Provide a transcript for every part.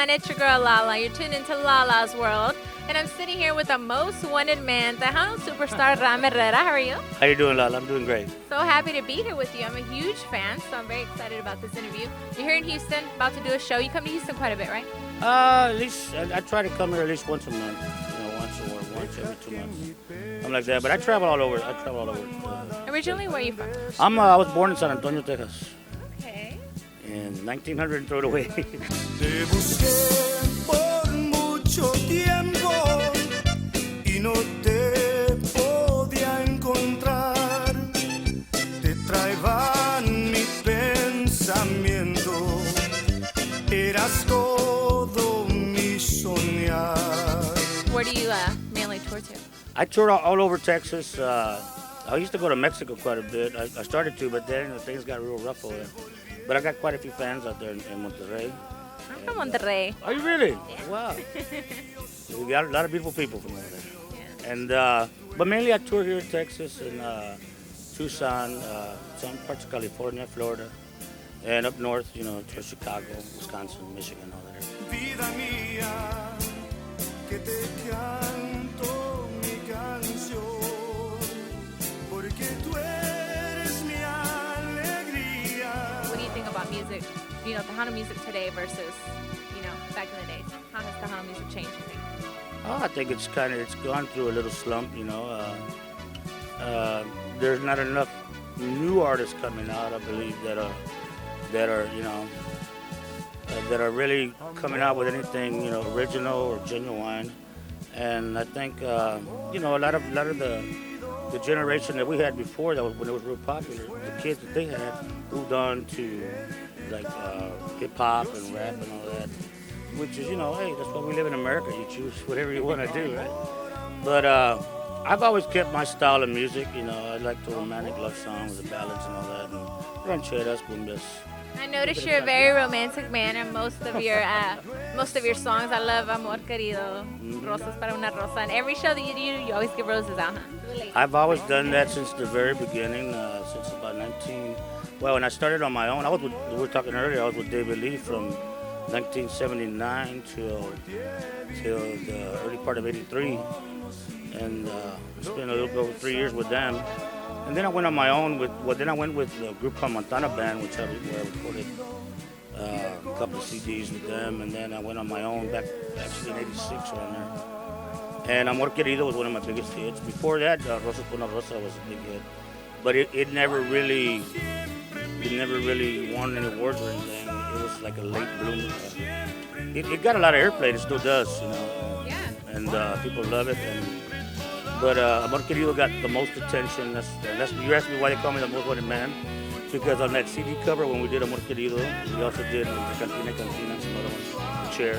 everyone, it's your girl Lala. You're tuned into Lala's World. And I'm sitting here with the most wanted man, the Tejano superstar Herrera. How are you? How you doing, Lala? I'm doing great. So happy to be here with you. I'm a huge fan, so I'm very excited about this interview. You're here in Houston, about to do a show. You come to Houston quite a bit, right? At least I try to come here at least once a month. Once every 2 months. I'm like that, but I travel all over. Originally, where are you from? I was born in San Antonio, Texas, Okay. in 1900 and throw it away. Te busqué por mucho tiempo y no te podía encontrar. Te traían mi pensamiento. Eras todo mi soñar. Where do you mainly tour to? I toured all over Texas. I used to go to Mexico quite a bit. I started to, but then things got real rough over there. But I got quite a few fans out there in Monterrey. I'm from Monterrey. Are you really? Yeah. Wow. We got a lot of beautiful people from over there. Yeah. And but mainly I tour here in Texas and Tucson, some parts of California, Florida, and up north, to Chicago, Wisconsin, Michigan, all that. Vida mía, que te canto mi canción, porque tú eres mi alegría. What do you think about music? Tejano music today versus, back in the days? How has Tejano music changed, you think? Oh, I think it's gone through a little slump, There's not enough new artists coming out, I believe, that are really coming out with anything, original or genuine. And I think, a lot of the generation that we had before, when it was real popular, the kids that they had moved on to like hip hop and rap and all that, which is, hey, that's why we live in America. You choose whatever you want to do, right? But I've always kept my style of music. I like the romantic love songs, the ballads and all that, and rancheras, cumbias. I noticed you're a very romantic man, and most of your songs, I love Amor Querido, Rosas para una Rosa, and every show that you do, you always give roses out, huh? I've always done that since the very beginning, since about 19. Well, when I started on my own, we were talking earlier, I was with David Lee from 1979 till the early part of '83, and spent a little over 3 years with them. And then I went on my own with a group called Montana Band, where I recorded a couple of CDs with them. And then I went on my own back actually in '86 around there. And Amor Querido was one of my biggest hits. Before that, Rosa por una Rosa was a big hit, but it never really won any awards or anything. It was like a late bloomer. It got a lot of airplay. It still does, Yeah. And people love it. But Amor Querido got the most attention. You asked me why they call me the most wanted man. Because on that CD cover, when we did Amor Querido, we also did Cantina, some other ones, The Chair,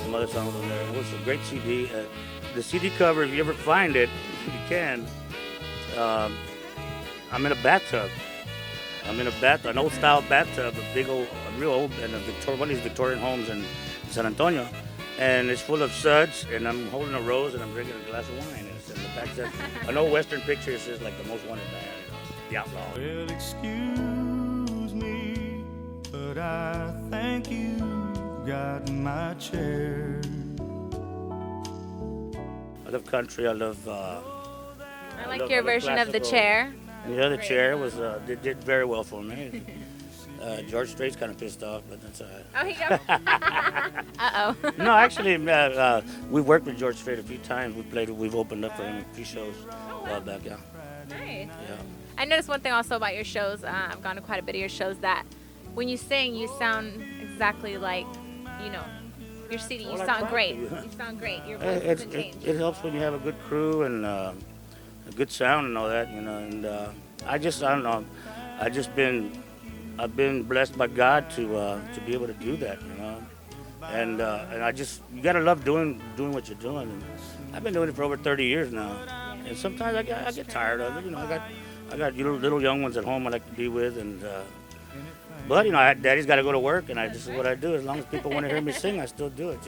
some other songs on there. It was a great CD. The CD cover, if you ever find it, if you can, I'm in a bathtub. An old-style bathtub, real old, and one of these Victorian homes in San Antonio. And it's full of suds, and I'm holding a rose, and I'm drinking a glass of wine. And the back says, an old Western picture says like the most wanted man, the outlaw. Well, excuse me, but I think you got my chair. I love country. I love. I like your version of The classical. Chair. And the other chair did very well for me. George Strait's kind of pissed off, but that's all right. Oh, he goes. Uh-oh. No, actually, we've worked with George Strait a few times. We've opened up for him a few shows a while back, yeah. Nice. Yeah. I noticed one thing also about your shows. I've gone to quite a bit of your shows that when you sing, you sound exactly like, your CD. You Well, I sound try great. to, huh? You sound great. Your voice doesn't change. It helps when you have a good crew and a good sound and all that, And I don't know. I've been blessed by God to be able to do that, And you gotta love doing what you're doing. And I've been doing it for over 30 years now. And sometimes I get tired of it. I got little young ones at home I like to be with, but Daddy's got to go to work, and this is what I do. As long as people want to hear me sing, I still do it.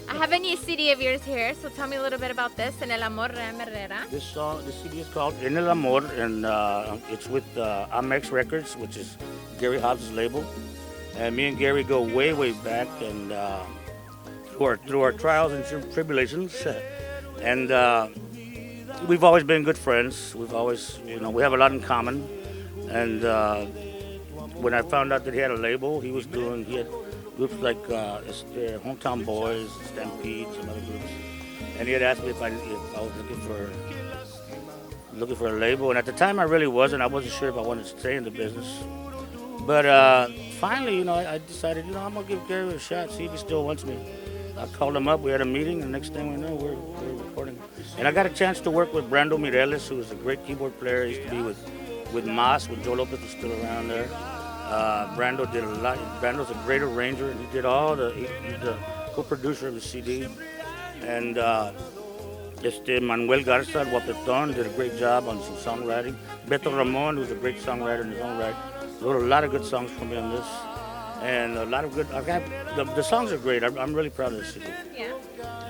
I have a new CD of yours here, so tell me a little bit about this. En el amor de Herrera. This CD is called En el Amor, and it's with Amex Records, which is Gary Hobbs' label. And me and Gary go way, way back, and through our trials and tribulations, and we've always been good friends. We've always, we have a lot in common. And when I found out that he had a label, he had groups like the Hometown Boys, Stampede, some other groups, and he had asked me if I was looking for a label. And at the time, I really wasn't. I wasn't sure if I wanted to stay in the business. But finally, I decided, I'm gonna give Gary a shot, see if he still wants me. I called him up. We had a meeting, and next thing we know, we're recording. And I got a chance to work with Brando Mireles, who was a great keyboard player. He used to be with Mas, when Joe Lopez was still around there. Brando did a lot. Brando's a great arranger, and he did he's the co-producer of the CD. And Manuel Garza, Guapetón, did a great job on some songwriting. Beto Ramon, who's a great songwriter in his own right, wrote a lot of good songs for me on this. And a lot of good, the songs are great. I'm really proud of this CD. Yeah.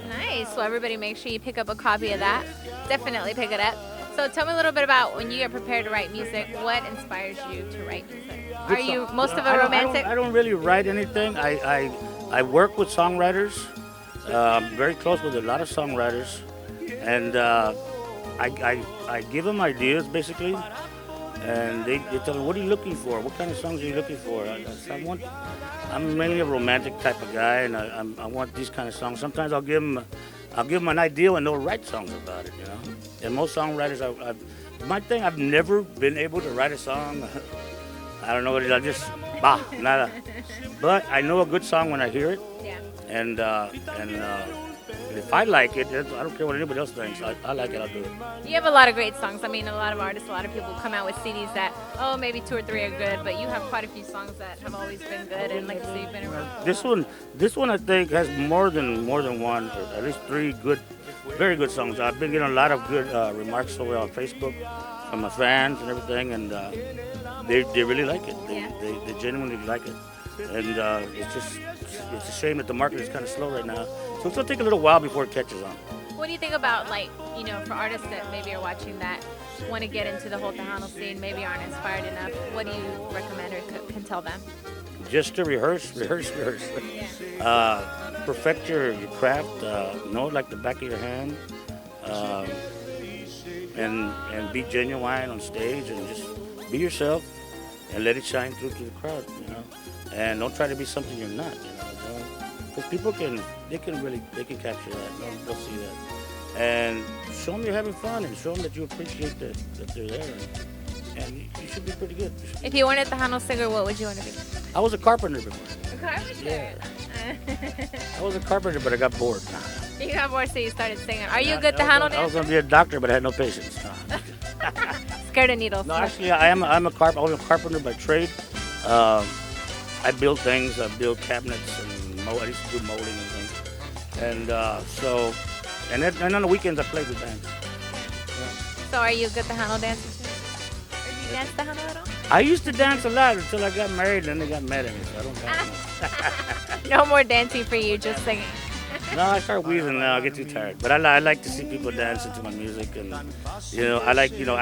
Nice. Well, everybody make sure you pick up a copy of that. Definitely pick it up. So tell me a little bit about when you get prepared to write music, what inspires you to write music? Are you most of a romantic? I don't really write anything. I work with songwriters. Very close with a lot of songwriters. And I give them ideas, basically. And they tell me, what are you looking for? What kind of songs are you looking for? I'm mainly a romantic type of guy, and I want these kind of songs. Sometimes I'll give them an idea and they'll write songs about it, And most songwriters, my thing, I've never been able to write a song. I don't know what it is. I just, nada. But I know a good song when I hear it. Yeah. And if I like it, I don't care what anybody else thinks. I like it, I'll do it. You have a lot of great songs. I mean, a lot of artists, a lot of people come out with CDs that, maybe 2 or 3 are good, but you have quite a few songs that have always been good, and like I say, you've been around. This one I think has more than one, or at least 3 good, very good songs. I've been getting a lot of good remarks over on Facebook from my fans and everything, and they really like it. They genuinely like it. And it's a shame that the market is kind of slow right now. So it's going to take a little while before it catches on. What do you think about, for artists that maybe are watching that want to get into the whole Tejano scene, maybe aren't inspired enough? What do you recommend or can tell them? Just to rehearse. Perfect your craft, know it like the back of your hand, and be genuine on stage, and just be yourself and let it shine through to the crowd, And don't try to be something you're not, Because people can capture that. They'll see that. And show them you're having fun, and show them that you appreciate that they're there. And you should be pretty good. If you weren't a Tejano singer, what would you want to be? I was a carpenter before. A carpenter? Yeah. I was a carpenter, but I got bored. You got bored, so you started singing. Are you a good Tejano dancer? I was going to be a doctor, but I had no patience. Scared of needles. No, actually, I was a carpenter by trade. I build things. I build cabinets, and I used to do molding and things. And and on the weekends I played with bands. Yeah. So are you a good Tejano dancer too? Or do you dance Tejano at all? I used to dance a lot until I got married, and then they got mad at me, so I don't dance. No more dancing for you, just singing. No, I start wheezing now. I get too tired. But I like to see people dancing to my music, and I've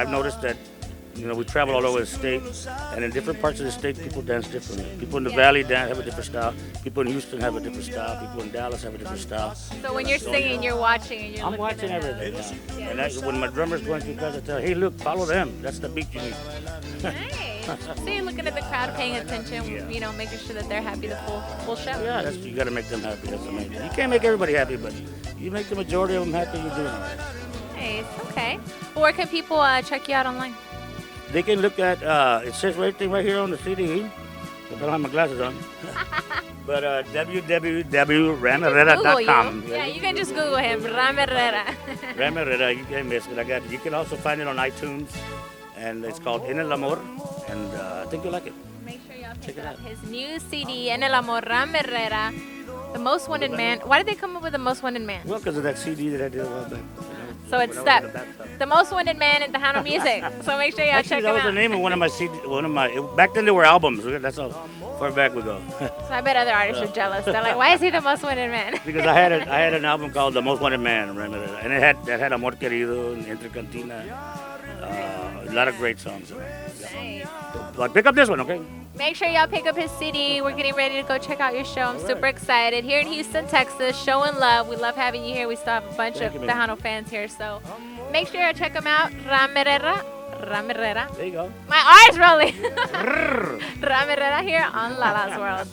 noticed that we travel all over the state, and in different parts of the state, people dance differently. People in the Valley have a different style. People in Houston have a different style. People in Dallas have a different style. So when you're singing, you're watching, and I'm watching everything. Yeah. And when my drummer's going through class, I tell her, hey, look, follow them. That's the beat you need. Nice. So you're looking at the crowd, paying attention, making sure that they're happy the full show. Yeah, you got to make them happy. That's amazing. You can't make everybody happy, but you make the majority of them happy, you're doing it. Nice. Okay. Well, where can people check you out online? They can look at, it says everything right here on the CD. I don't have my glasses on. But www.ramherrera.com. Yeah, you can just Google him, Ram Herrera. Ram Herrera, you can't miss it. You can also find it on iTunes, and it's called En el Amor, and I think you'll like it. Make sure y'all check out his new CD, En el Amor, Ram Herrera, The Most Wanted Man. Why did they come up with The Most Wanted Man? Well, because of that CD that I did a while back. So it's stuck. The Most Wanted Man in Tejano music. So make sure y'all check it out. That was the name of one of my back then they were albums. That's how far back we go. So I bet other artists are jealous. They're like, why is he the Most Wanted Man? Because I had an album called The Most Wanted Man, and that had Amor Querido and Entre Cantina. A lot of great songs. Nice. But pick up this one, okay? Make sure y'all pick up his CD. We're getting ready to go check out your show. I'm All super right. excited. Here in Houston, Texas, showing love. We love having you here. We still have a bunch Thank of you, man. Tejano fans here. So make sure you check him out. Herrera. There you go. My R is rolling. Herrera here on Lala's World.